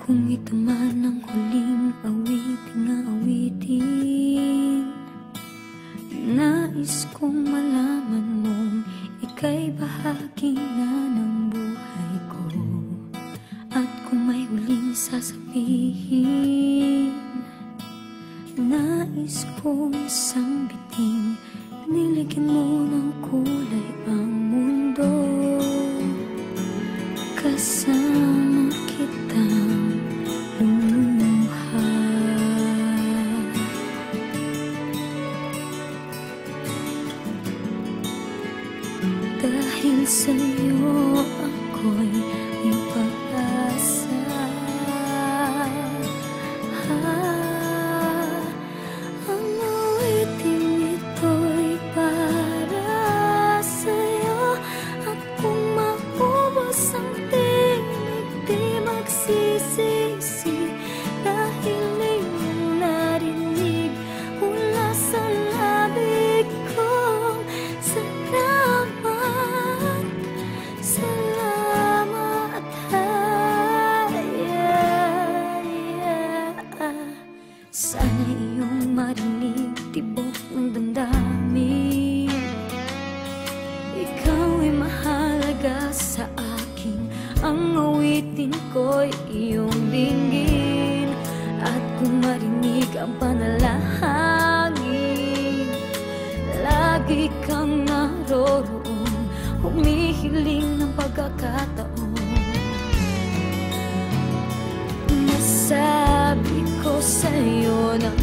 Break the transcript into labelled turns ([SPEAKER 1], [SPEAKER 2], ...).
[SPEAKER 1] Kung ito man ang huling awiting na awitin, nais kong malaman mong ika'y bahagi na ng buhay ko. At kung may huling sasabihin, nais kong sambitin, niligyan mo ng kulay ang mundo. Kasama kitang lumuha, dahil sa'yo ako'y may pag-asa. Ang awiting ito'y para sa'yo, at kung maubos ang tinig, di magsisisi, dahil iyong narinig mula sa labig kong salamat, salamat. Sana iyong marinig tibok ng damdamin. Ikaw ay mahalaga sa akin, ang awitin ko'y iyong dinggin. At kung marinig ang panalangin, lagi kang naroroon, humihiling ng pagkakataon. Masabi ko sa'yo ng